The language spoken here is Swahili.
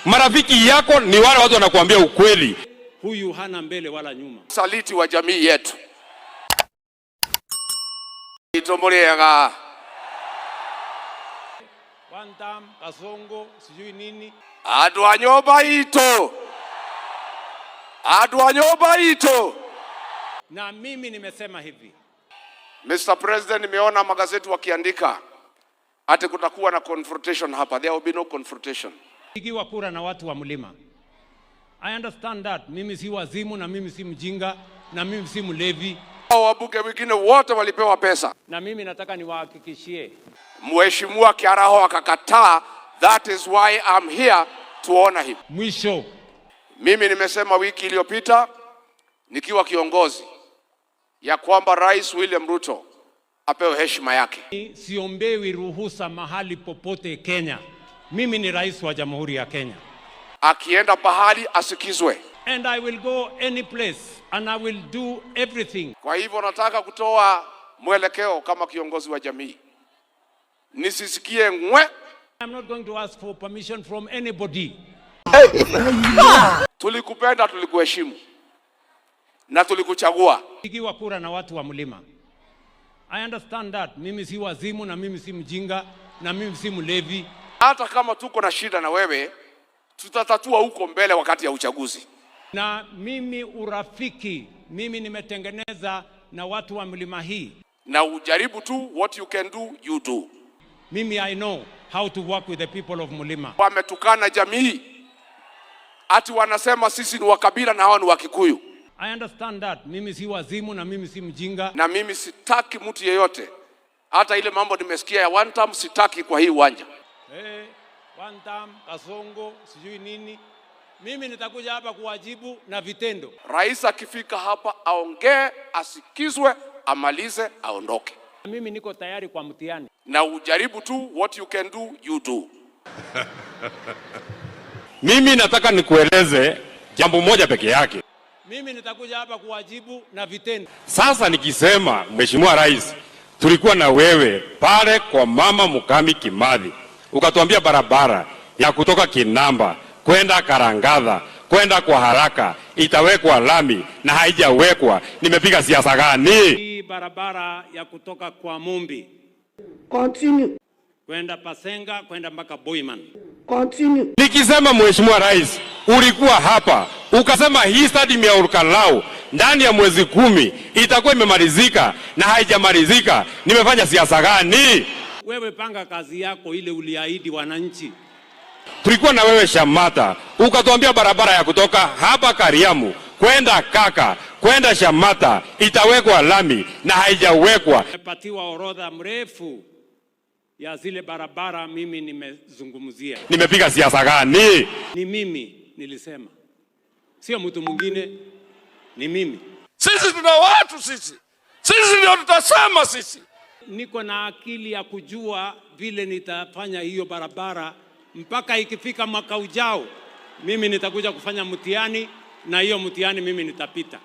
Marafiki yako ni wale watu wanakuambia ukweli. Huyu hana mbele wala nyuma. Saliti wa jamii yetu. Itomboleaga. Wantam, Kasongo, sijui nini. Adwanyoba ito. Adwanyoba ito. Na mimi nimesema hivi. Mr. President, nimeona magazeti wakiandika ati kutakuwa na confrontation hapa. There will be no confrontation. Ikiwa kura na watu wa mlima. I understand that. Mimi si wazimu na mimi si mjinga na mimi si mlevi. Wabunge wengine wote walipewa pesa. Na mimi nataka niwahakikishie. Mheshimiwa Kiaraho akakataa. That is why I'm here to honor him. Mwisho. Mimi nimesema wiki iliyopita nikiwa kiongozi ya kwamba Rais William Ruto apewe heshima yake. Siombewi ruhusa mahali popote Kenya. Mimi ni rais wa Jamhuri ya Kenya. Akienda pahali asikizwe. And I will go any place and I will do everything. Kwa hivyo nataka kutoa mwelekeo kama kiongozi wa jamii. Nisisikie ngwe. I'm not going to ask for permission from anybody. Tulikupenda, tulikuheshimu na tulikuchagua. Ikiwa kura na watu wa mlima. I understand that. Mimi si wazimu na mimi si mjinga na mimi si mlevi. Hata kama tuko na shida na wewe, tutatatua huko mbele wakati ya uchaguzi. Na mimi urafiki, mimi nimetengeneza na watu wa mlima hii. Na ujaribu tu, what you can do, you do. Mimi I know how to work with the people of Mlima. Wametukana jamii. Ati wanasema sisi ni wakabila na hawa ni Wakikuyu. I understand that. Mimi si wazimu na mimi si mjinga. Na mimi sitaki mtu yeyote. Hata ile mambo nimesikia ya one time sitaki kwa hii uwanja. One time, Kasongo, sijui nini. Mimi nitakuja hapa kuwajibu na vitendo. Rais akifika hapa aongee, asikizwe, amalize, aondoke. Mimi niko tayari kwa mtihani. Na ujaribu tu, what you can do, you do. Mimi nataka nikueleze jambo moja peke yake. Mimi nitakuja hapa kuwajibu na vitendo. Sasa nikisema Mheshimiwa Rais, tulikuwa na wewe pale kwa Mama Mukami Kimathi. Ukatuambia barabara ya kutoka Kinamba kwenda Karangadha kwenda kwa haraka itawekwa lami na haijawekwa. Nimepiga siasa gani? Hii barabara ya kutoka kwa Mumbi. Continue. Kwenda Pasenga, kwenda mpaka Boyman. Continue. Nikisema Mheshimiwa Rais, ulikuwa hapa ukasema hii stadium ya Olkalau ndani ya mwezi 10 itakuwa imemalizika na haijamalizika. Nimefanya siasa gani? Wewe panga kazi yako ile uliahidi wananchi. Tulikuwa na wewe Shamata, ukatuambia barabara ya kutoka hapa Kariamu kwenda Kaka kwenda Shamata itawekwa lami na haijawekwa. Nimepatiwa orodha mrefu ya zile barabara mimi nimezungumzia. Nimepiga siasa gani? Ni mimi nilisema. Sio mtu mwingine, ni mimi. Sisi tuna watu sisi. Sisi ndio tutasema sisi. Niko na akili ya kujua vile nitafanya hiyo barabara mpaka ikifika mwaka ujao. Mimi nitakuja kufanya mtihani na hiyo mtihani mimi nitapita.